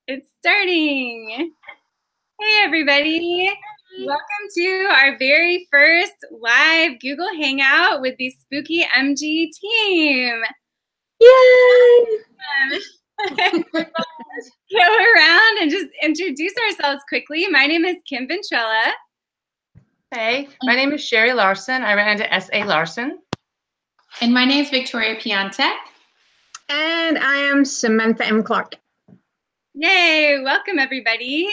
It's starting. Hey, everybody. Welcome to our very first live Google Hangout with the Spooky MG team. Yay! Go around and just introduce ourselves quickly. My name is Kim Ventrella. Hey, my name is Sherry Larsen. I ran into S.A. Larsen. And my name is Victoria Piontek. And I am Samantha M. Yay, welcome everybody.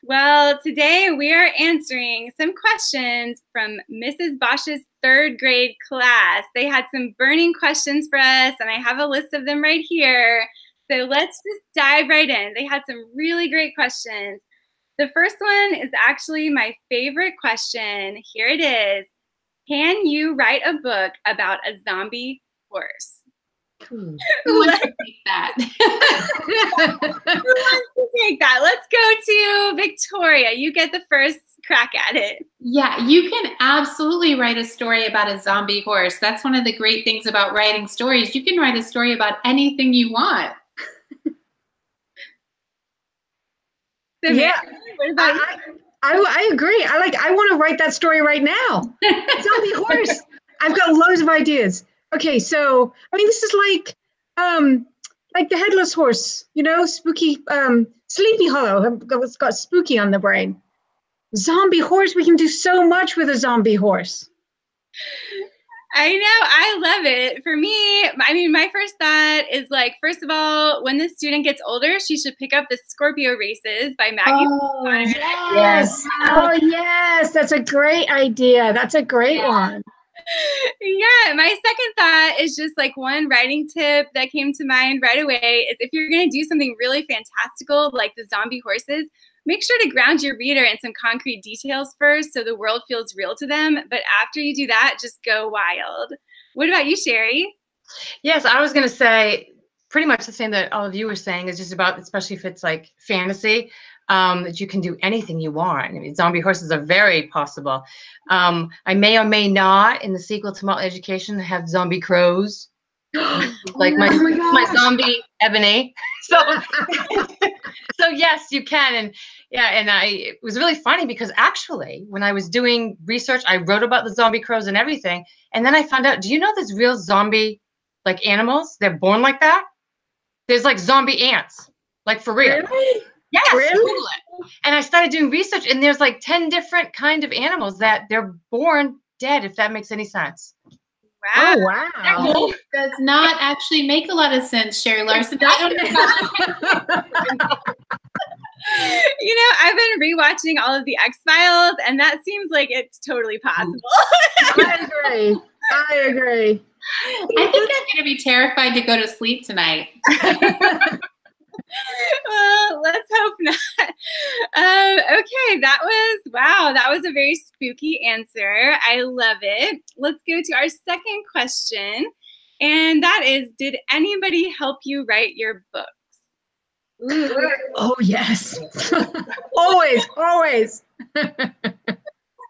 Well, today we are answering some questions from Mrs. Bosch's third grade class. They had some burning questions for us, and I have a list of them right here. So let's just dive right in. They had some really great questions. The first one is actually my favorite question. Here it is. Can you write a book about a zombie horse? Who wants to take that? Who wants to take that? Let's go to Victoria. You get the first crack at it. Yeah, you can absolutely write a story about a zombie horse. That's one of the great things about writing stories. You can write a story about anything you want. Yeah, I agree. I want to write that story right now. Zombie horse. I've got loads of ideas. Okay, so I mean, this is like the headless horse, you know, spooky, Sleepy Hollow. It's got spooky on the brain. Zombie horse. We can do so much with a zombie horse. I know, I love it. For me, I mean, my first thought is like, first of all, when the student gets older, she should pick up the Scorpio Races by Maggie. Oh, yes. Oh, yes. That's a great idea. That's a great one. Yeah, my second thought is just like one writing tip that came to mind right away is if you're going to do something really fantastical like the zombie horses, make sure to ground your reader in some concrete details first so the world feels real to them. But after you do that, just go wild. What about you, Sherry? Yes, I was going to say pretty much the same that all of you were saying. Is just about, especially if it's like fantasy, that you can do anything you want. I mean, zombie horses are very possible. I may or may not, in the sequel to Multi Education, have zombie crows. Like my zombie Ebony. So, so yes, you can. And yeah, and it was really funny because actually, when I was doing research, I wrote about the zombie crows and everything. And then I found out, do you know there's real zombie like animals? They're born like that. There's like zombie ants, like for real. Really? Yes, really? Google it. And I started doing research, and there's like 10 different kind of animals that they're born dead, if that makes any sense. Wow. Oh, wow. That does not actually make a lot of sense, Sherry Larsen. I don't know. You know, I've been rewatching all of the X-Files, and that seems like it's totally possible. I agree. I agree. I think I'm going to be terrified to go to sleep tonight. Well, let's hope not. Okay, that was a very spooky answer. I love it. Let's go to our second question. And that is, did anybody help you write your books? Ooh. Oh, yes. Always, always.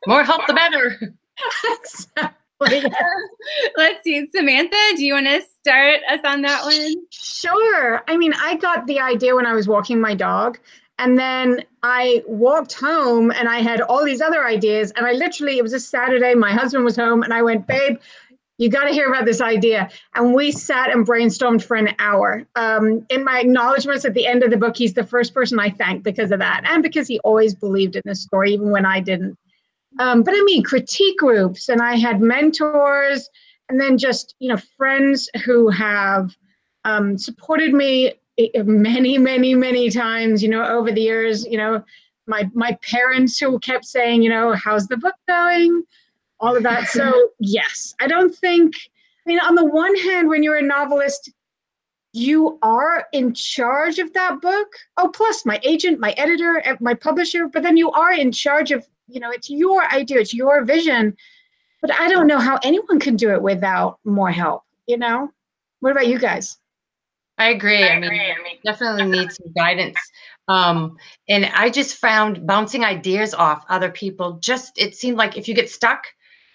More help, the better. Let's see. Samantha, do you want to start us on that one? Sure. I mean, I got the idea when I was walking my dog, and then I walked home and I had all these other ideas, and it was a Saturday, my husband was home, and I went, babe, you got to hear about this idea. And we sat and brainstormed for an hour. In my acknowledgements at the end of the book, he's the first person I thanked because of that, and because he always believed in the story, even when I didn't. But I mean, critique groups, and I had mentors, and then just, you know, friends who have supported me many, many, many times, you know, over the years, you know, my parents who kept saying, you know, how's the book going? All of that. So yes, I mean, on the one hand, when you're a novelist, you are in charge of that book. Oh, plus my agent, my editor, my publisher, but then you are in charge of, you know, it's your idea, it's your vision. But I don't know how anyone can do it without more help, you know? What about you guys? I agree. I mean, definitely need some guidance. And I just found bouncing ideas off other people, it seemed like if you get stuck,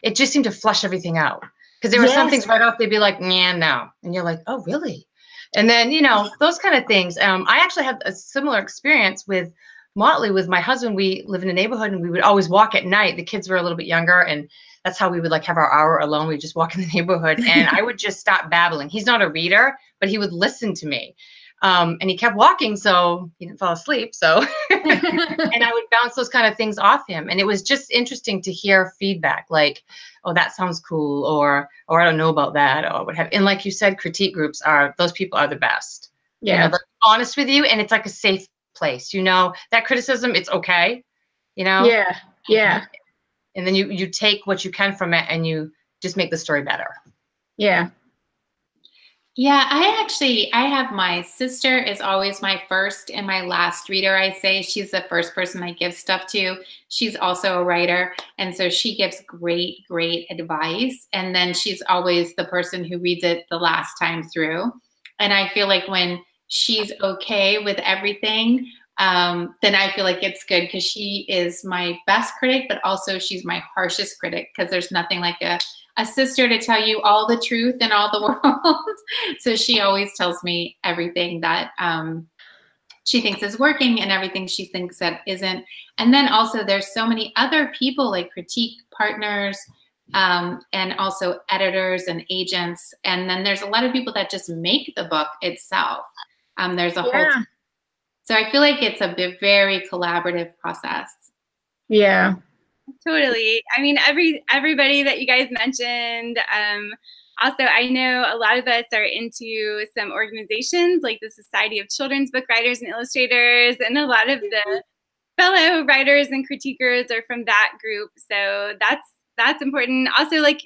it just seemed to flush everything out. Because there were some things right off, they'd be like, yeah, no. And you're like, oh, really? And then, you know, those kind of things. I actually had a similar experience with Motley with my husband. We live in a neighborhood and we would always walk at night. The kids were a little bit younger, and that's how we would like have our hour alone. We'd just walk in the neighborhood and I would just stop babbling. He's not a reader, but he would listen to me. And he kept walking, so he didn't fall asleep. So, and I would bounce those kind of things off him. And it was just interesting to hear feedback like, oh, that sounds cool, or I don't know about that, or what have. And like you said, critique groups those people are the best. Yeah. You know, they're honest with you, and it's like a safe place. You know, that criticism, it's okay. You know. Yeah. Yeah. And then you take what you can from it, and you just make the story better. Yeah. Yeah, I have my sister is always my first and my last reader, I say. She's the first person I give stuff to. She's also a writer, and so she gives great, great advice. And then she's always the person who reads it the last time through. And I feel like when she's okay with everything, then I feel like it's good because she is my best critic, but also she's my harshest critic because there's nothing like a sister to tell you all the truth in all the world. So she always tells me everything that she thinks is working and everything she thinks that isn't. And then also there's so many other people like critique partners and also editors and agents. And then there's a lot of people that just make the book itself. There's a whole team. So I feel like it's a very collaborative process. Yeah. Totally. I mean, everybody that you guys mentioned. Also, I know a lot of us are into some organizations like the Society of Children's Book Writers and Illustrators, and a lot of the fellow writers and critiquers are from that group. So that's important. Also, like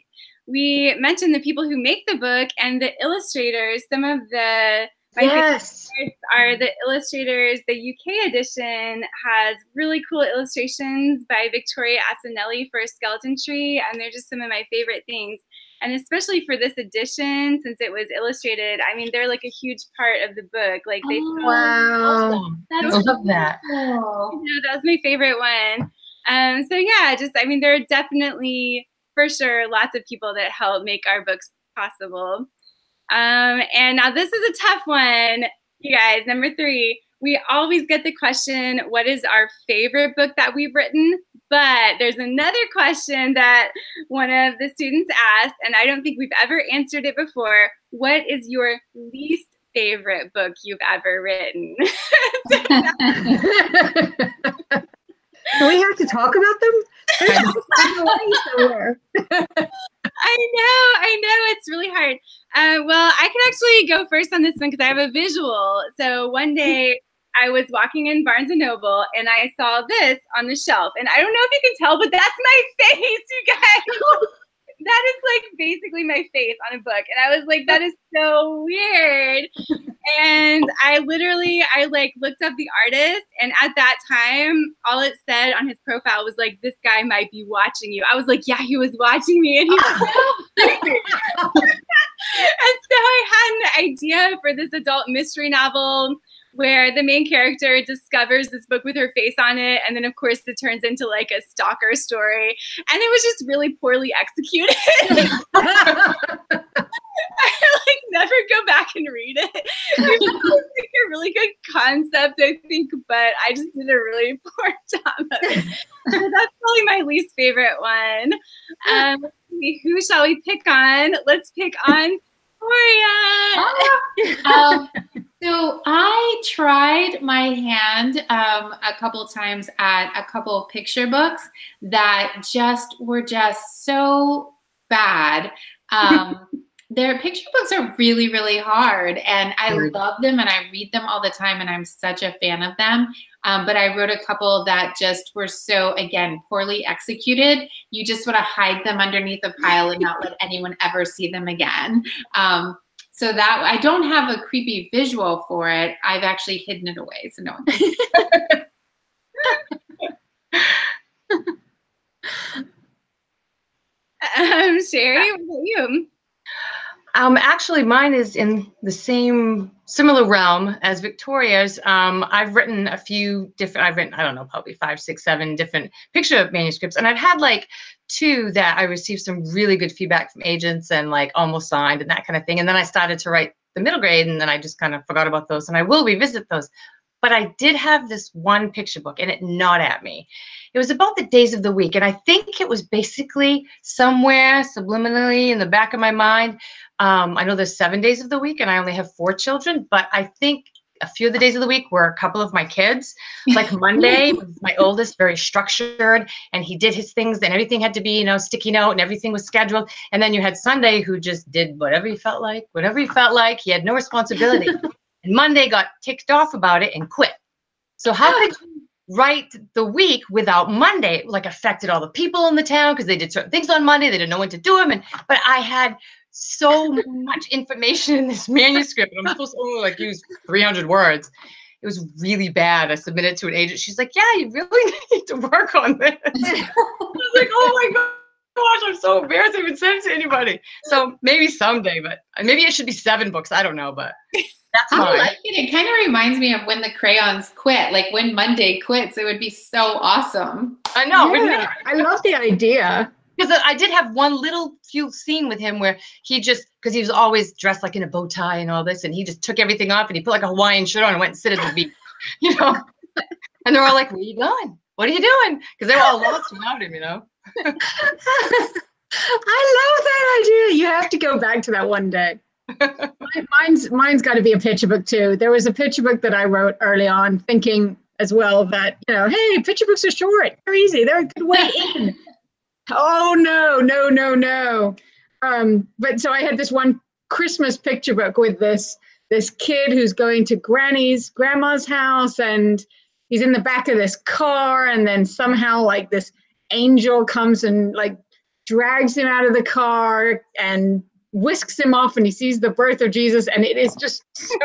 we mentioned, the people who make the book and the illustrators. Some of my favorites are the illustrators. The UK edition has really cool illustrations by Victoria Asinelli for a skeleton tree, and they're just some of my favorite things. And especially for this edition, since it was illustrated, I mean, they're like a huge part of the book. Like they wow, I love that. Cool. That was my favorite one. So yeah, I mean, there are definitely, for sure, lots of people that help make our books possible. And now this is a tough one, you guys. Number 3, we always get the question, what is our favorite book that we've written? But there's another question that one of the students asked, and I don't think we've ever answered it before. What is your least favorite book you've ever written? Do we have to talk about them? I know, it's really hard. Well, I can actually go first on this one because I have a visual. So one day I was walking in Barnes & Noble and I saw this on the shelf. And I don't know if you can tell, but that's my face, you guys. That is like basically my face on a book. And I was like, that is so weird. And I like looked up the artist, and at that time, all it said on his profile was like, this guy might be watching you. I was like, yeah, he was watching me. And he was and so I had an idea for this adult mystery novel where the main character discovers this book with her face on it. And then, of course, it turns into like a stalker story. And it was just really poorly executed. I like never go back and read it. It was like a really good concept, I think, but I just did a really poor job of it. So that's probably my least favorite one. Who shall we pick on? Let's pick on Victoria. So I tried my hand a couple times at a couple of picture books that were just so bad. Their picture books are really, really hard, and I love them and I read them all the time, and I'm such a fan of them. But I wrote a couple that just were so, again, poorly executed. You just want to hide them underneath a pile and not let anyone ever see them again. So that I don't have a creepy visual for it. I've actually hidden it away, so no one can see it. Sherry, what about you? Actually, mine is in the similar realm as Victoria's. I've written a few different, I don't know, probably 5, 6, 7 different picture manuscripts. And I've had like 2 that I received some really good feedback from agents and like almost signed and that kind of thing. And then I started to write the middle grade, and then I just kind of forgot about those, and I will revisit those. But I did have this one picture book, and it gnawed at me. It was about the days of the week, and I think it was basically somewhere subliminally in the back of my mind. I know there's 7 days of the week, and I only have 4 children, but I think a few of the days of the week were a couple of my kids. Like Monday, my oldest, very structured, and he did his things, and everything had to be, sticky note, and everything was scheduled. And then you had Sunday, who just did whatever he felt like, whatever he felt like. He had no responsibility. And Monday got ticked off about it and quit. So how could you write the week without Monday? It like affected all the people in the town because they did certain things on Monday. They didn't know when to do them. But I had so much information in this manuscript, and I'm supposed to only like use 300 words. It was really bad. I submitted it to an agent. She's like, yeah, you really need to work on this. I was like, oh my gosh, I'm so embarrassed I even sent it to anybody. So maybe someday, but maybe it should be 7 books. I don't know, but that's mine. I like it. It kind of reminds me of when the crayons quit, like when Monday quits. It would be so awesome. I know. Yeah, I love the idea. Because I did have one little few scene with him where he just, because he was always dressed like in a bow tie and all this, and he just took everything off and he put like a Hawaiian shirt on and went and sit at the beach, And they're all like, where are you going? What are you doing? Because they were all lost around him, I love that idea. You have to go back to that one day. Mine's got to be a picture book too. There was a picture book that I wrote early on, thinking as well that, hey, picture books are short. They're easy. They're a good way in. Oh, no. But so I had this one Christmas picture book with this kid who's going to grandma's house, and he's in the back of this car, and then somehow like this angel comes and like drags him out of the car and whisks him off, and he sees the birth of Jesus, and it is just so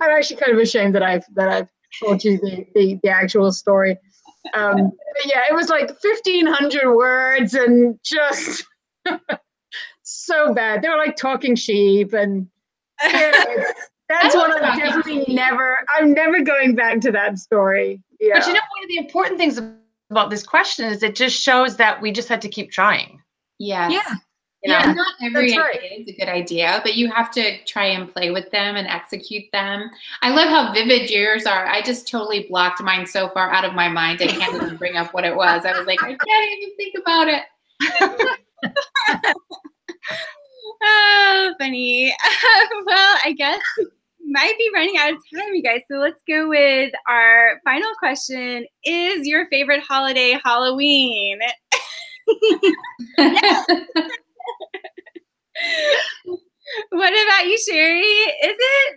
I'm actually kind of ashamed that I've told you the actual story. But yeah, it was like 1,500 words and just so bad. They were like talking sheep, and that's one I'm definitely I'm never going back to that story. Yeah. But one of the important things about this question is it just shows that we just had to keep trying. Yes. Yeah. Yeah, not every idea is a good idea, but you have to try and play with them and execute them. I love how vivid yours are. I just totally blocked mine so far out of my mind. I can't even bring up what it was. I was like, I can't even think about it. Oh, funny. Well, I guess we might be running out of time, you guys. So let's go with our final question. Is your favorite holiday Halloween? What about you, Sherry? Is it?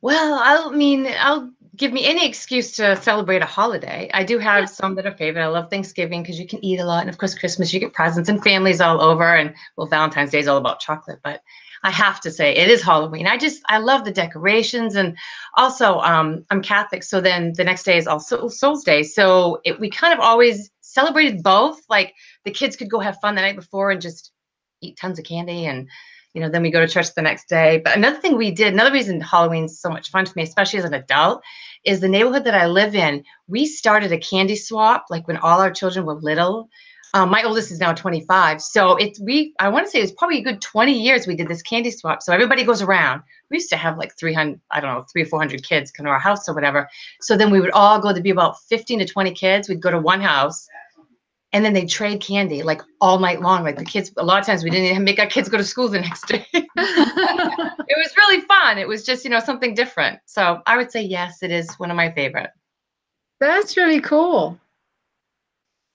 Well, I'll give me any excuse to celebrate a holiday. I do have some that are favorite. I love Thanksgiving because you can eat a lot. And of course, Christmas, you get presents and families all over. And well, Valentine's Day is all about chocolate. But I have to say, it is Halloween. I love the decorations. And also, I'm Catholic. So then the next day is also Souls Day. So we kind of always celebrated both. Like the kids could go have fun the night before and just eat tons of candy, and then we go to church the next day. But another reason Halloween's so much fun for me, especially as an adult, is the neighborhood that I live in. We started a candy swap like when all our children were little. My oldest is now 25, so I want to say it was probably a good 20 years we did this candy swap. So everybody goes around. We used to have like 300, I don't know, 300 or 400 kids come to our house or whatever. So then we would all go to be about 15 to 20 kids. We'd go to one house. And then they trade candy like all night long. Like the kids, a lot of times we didn't even make our kids go to school the next day. It was really fun. It was just, something different. So I would say, yes, it is one of my favorite. That's really cool.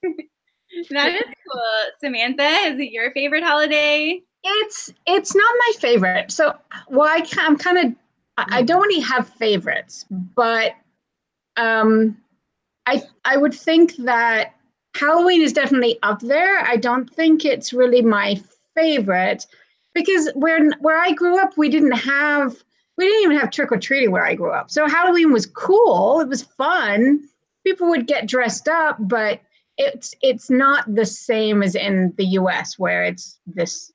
That is cool. Samantha, is it your favorite holiday? It's not my favorite. So, well, I don't really have favorites, but I would think that Halloween is definitely up there. I don't think it's really my favorite because where I grew up, we didn't even have trick-or-treating where I grew up. So Halloween was cool. It was fun. People would get dressed up, but it's not the same as in the US where it's this,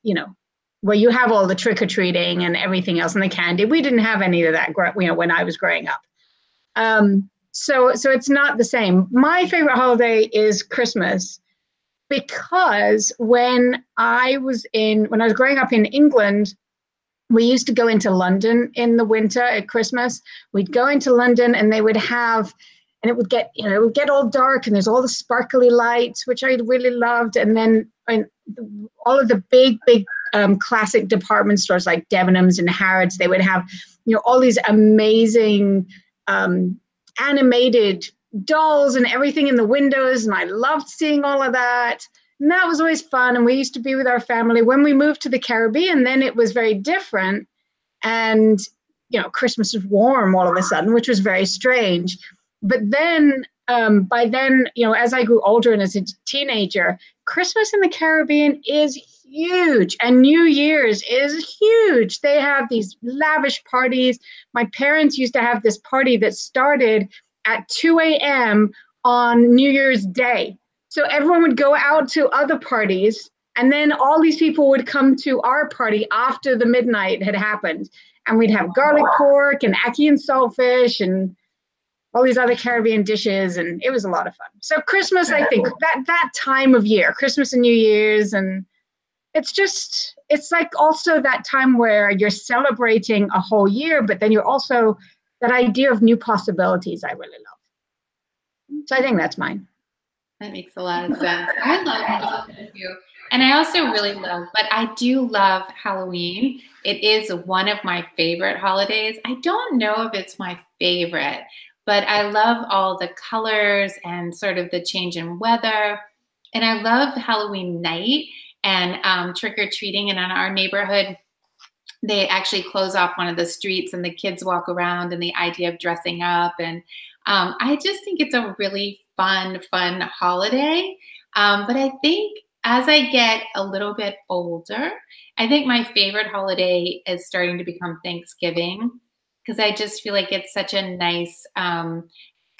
where you have all the trick-or-treating and everything else and the candy. We didn't have any of that, when I was growing up. So it's not the same. My favorite holiday is Christmas because when I was growing up in England, we used to go into London in the winter at Christmas. We'd go into London and they would have, and it would get, you know, it would get all dark and there's all the sparkly lights, which I really loved. And then all of the big classic department stores like Debenhams and Harrods, they would have, you know, all these amazing animated dolls and everything in the windows. And I loved seeing all of that. And that was always fun. And we used to be with our family. When we moved to the Caribbean, then it was very different. And, you know, Christmas was warm all of a sudden, which was very strange. But then, by then, you know, as I grew older and as a teenager, Christmas in the Caribbean is huge and New Year's is huge. They have these lavish parties. My parents used to have this party that started at 2 a.m. on New Year's Day. So everyone would go out to other parties, and then all these people would come to our party after the midnight had happened. And we'd have garlic pork and ackee and saltfish and all these other Caribbean dishes, and it was a lot of fun. So Christmas, I think, that time of year, Christmas and New Year's, and it's like also that time where you're celebrating a whole year, but then you're also, that idea of new possibilities I really love. So I think that's mine. That makes a lot of sense. I love it too. And I also really love, but I do love Halloween. It is one of my favorite holidays. I don't know if it's my favorite, but I love all the colors and sort of the change in weather. And I love Halloween night and trick-or-treating. And in our neighborhood, they actually close off one of the streets and the kids walk around, and the idea of dressing up. And I just think it's a really fun holiday. But I think as I get a little bit older, I think my favorite holiday is starting to become Thanksgiving, because I just feel like it's such a nice kind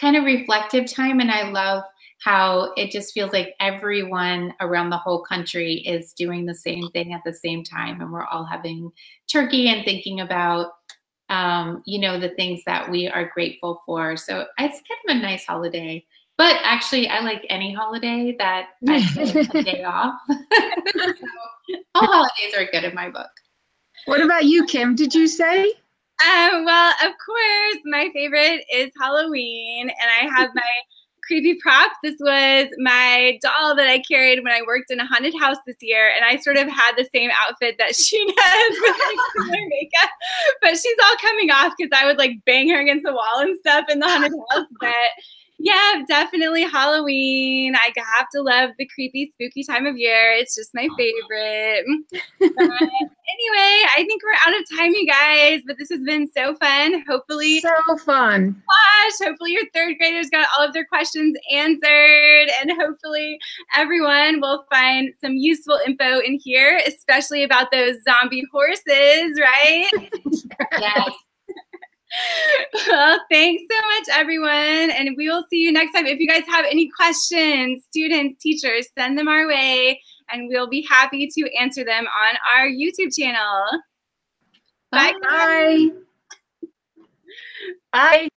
of reflective time. And I love how it just feels like everyone around the whole country is doing the same thing at the same time. And we're all having turkey and thinking about, you know, the things that we are grateful for. So it's kind of a nice holiday. But actually, I like any holiday that I get a day off. So all holidays are good in my book. What about you, Kim? Did you say? Well, of course, my favorite is Halloween, and I have my creepy prop. This was my doll that I carried when I worked in a haunted house this year, and I sort of had the same outfit that she does with like similar makeup, but she's all coming off because I would like bang her against the wall and stuff in the haunted house. But yeah, definitely Halloween. I have to love the creepy, spooky time of year. It's just my favorite. But anyway, I think we're out of time, you guys, but this has been so fun. Hopefully, so fun. Gosh, hopefully your third graders got all of their questions answered, and hopefully everyone will find some useful info in here, especially about those zombie horses, right? Yes. Well, thanks so much, everyone, and we will see you next time. If you guys have any questions, students, teachers, send them our way, and we'll be happy to answer them on our YouTube channel. Bye. Bye. Bye.